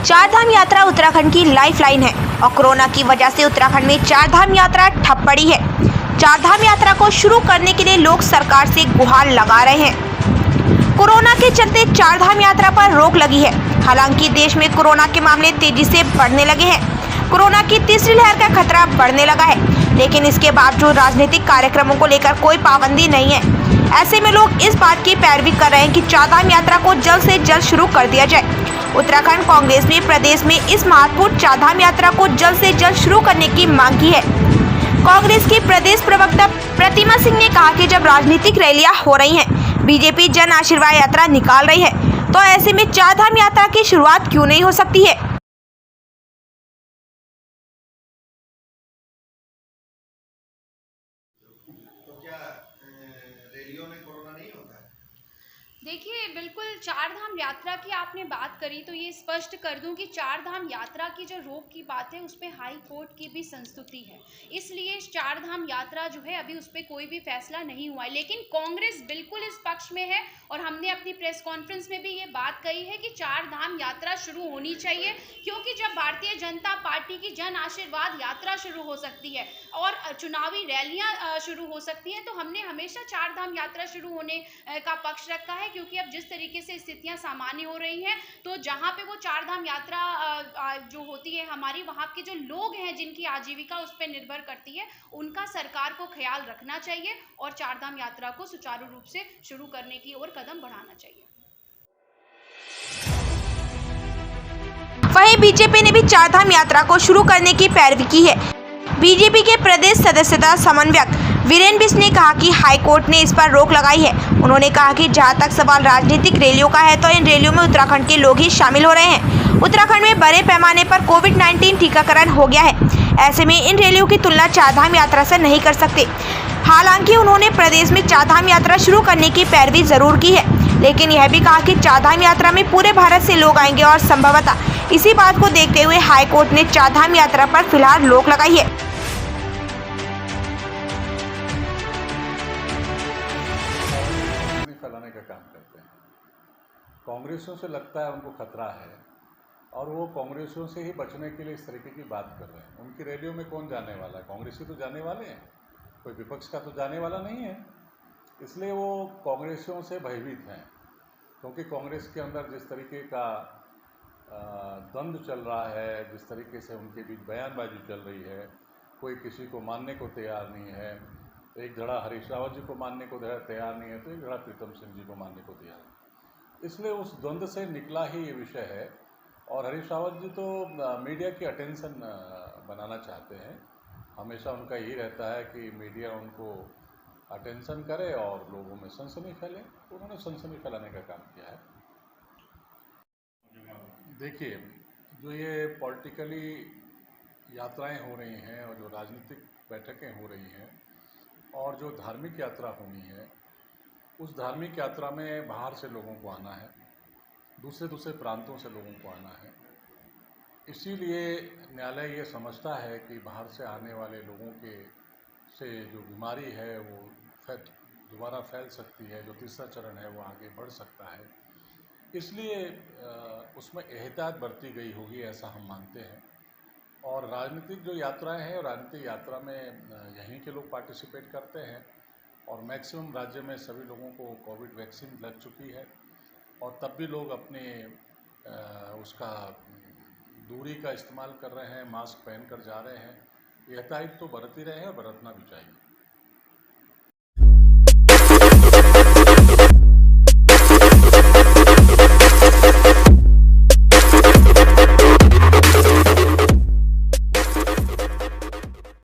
चारधाम यात्रा उत्तराखंड की लाइफलाइन है और कोरोना की वजह से उत्तराखंड में चारधाम यात्रा ठप पड़ी है। चारधाम यात्रा को शुरू करने के लिए लोग सरकार से गुहार लगा रहे हैं। कोरोना के चलते चारधाम यात्रा पर रोक लगी है। हालांकि देश में कोरोना के मामले तेजी से बढ़ने लगे हैं। कोरोना की तीसरी लहर का खतरा बढ़ने लगा है, लेकिन इसके बावजूद राजनीतिक कार्यक्रमों को लेकर कोई पाबंदी नहीं है। ऐसे में लोग इस बात की पैरवी कर रहे हैं कि चारधाम यात्रा को जल्द से जल्द शुरू कर दिया जाए। उत्तराखंड कांग्रेस ने प्रदेश में इस महत्वपूर्ण चारधाम यात्रा को जल्द से जल्द शुरू करने की मांग की है। कांग्रेस की प्रदेश प्रवक्ता प्रतिमा सिंह ने कहा कि जब राजनीतिक रैलियां हो रही हैं, बीजेपी जन आशीर्वाद यात्रा निकाल रही है, तो ऐसे में चारधाम यात्रा की शुरुआत क्यों नहीं हो सकती है। तो क्या रैलियों में कोरोना नहीं होता है? देखिए, बिल्कुल चारधाम यात्रा की आपने बात करी तो ये स्पष्ट कर दूं कि चारधाम यात्रा की जो रोक की बात है उस पे हाई कोर्ट की भी संस्तुति है, इसलिए चारधाम यात्रा जो है अभी उस पर कोई भी फैसला नहीं हुआ है। लेकिन कांग्रेस बिल्कुल इस पक्ष में है और हमने अपनी प्रेस कॉन्फ्रेंस में भी ये बात कही है कि चारधाम यात्रा शुरू होनी चाहिए, क्योंकि जब भारतीय जनता पार्टी की जन आशीर्वाद यात्रा शुरू हो सकती है और चुनावी रैलियां शुरू हो सकती हैं, तो हमने हमेशा चारधाम यात्रा शुरू होने का पक्ष रखा है, क्योंकि अब जिस तरीके से स्थितियां सामान्य हो रही हैं, तो जहां पे वो चारधाम यात्रा जो होती है हमारी, वहां के जो लोग हैं जिनकी आजीविका उस पर निर्भर करती है, उनका सरकार को ख्याल रखना चाहिए और चारधाम यात्रा को सुचारू रूप से शुरू करने की ओर कदम बढ़ाना चाहिए। वहीं बीजेपी ने भी चारधाम यात्रा को शुरू करने की पैरवी की है। बीजेपी के प्रदेश सदस्यता समन्वयक वीरेंद्र बिष्ट ने कहा कि हाईकोर्ट ने इस पर रोक लगाई है। उन्होंने कहा कि जहां तक सवाल राजनीतिक रैलियों का है, तो इन रैलियों में उत्तराखंड के लोग ही शामिल हो रहे हैं। उत्तराखंड में बड़े पैमाने पर कोविड-19 टीकाकरण हो गया है। ऐसे में इन रैलियों की तुलना चारधाम यात्रा से नहीं कर सकते। हालांकि उन्होंने प्रदेश में चारधाम यात्रा शुरू करने की पैरवी जरूर की है, लेकिन यह भी कहा कि चारधाम यात्रा में पूरे भारत से लोग आएंगे और संभवतः इसी बात को देखते हुए हाईकोर्ट ने चारधाम यात्रा पर फिलहाल रोक लगाई है। फैलाने का काम करते हैं। कांग्रेसियों से लगता है उनको खतरा है और वो कांग्रेसियों से ही बचने के लिए इस तरीके की बात कर रहे हैं। उनकी रैलियों में कौन जाने वाला है? कांग्रेसी तो जाने वाले हैं, कोई विपक्ष का तो जाने वाला नहीं है। इसलिए वो कांग्रेसियों से भयभीत हैं, क्योंकि कांग्रेस के अंदर जिस तरीके का द्वंद्व चल रहा है, जिस तरीके से उनके बीच बयानबाजी चल रही है, कोई किसी को मानने को तैयार नहीं है। एक धड़ा हरीश रावत जी को मानने को तैयार नहीं है, तो एक धड़ा प्रीतम सिंह जी को मानने को तैयार है। इसलिए उस द्वंद्व से निकला ही ये विषय है। और हरीश रावत जी तो मीडिया की अटेंशन बनाना चाहते हैं। हमेशा उनका यही रहता है कि मीडिया उनको अटेंशन करे और लोगों में सनसनी फैले। उन्होंने सनसनी फैलाने का काम किया है। देखिए, जो ये पॉलिटिकली यात्राएं हो रही हैं और जो राजनीतिक बैठकें हो रही हैं और जो धार्मिक यात्रा होनी है, उस धार्मिक यात्रा में बाहर से लोगों को आना है, दूसरे प्रांतों से लोगों को आना है। इसीलिए न्यायालय ये समझता है कि बाहर से आने वाले लोगों के से जो बीमारी है वो दोबारा फैल सकती है, जो तीसरा चरण है वो आगे बढ़ सकता है। इसलिए उसमें एहतियात बरती गई होगी, ऐसा हम मानते हैं। और राजनीतिक जो यात्राएं हैं, राजनीतिक यात्रा में यहीं के लोग पार्टिसिपेट करते हैं और मैक्सिमम राज्य में सभी लोगों को कोविड वैक्सीन लग चुकी है और तब भी लोग अपने उसका दूरी का इस्तेमाल कर रहे हैं, मास्क पहन कर जा रहे हैं। एहतियात तो बरत ही रहे हैं और बरतना भी चाहिए।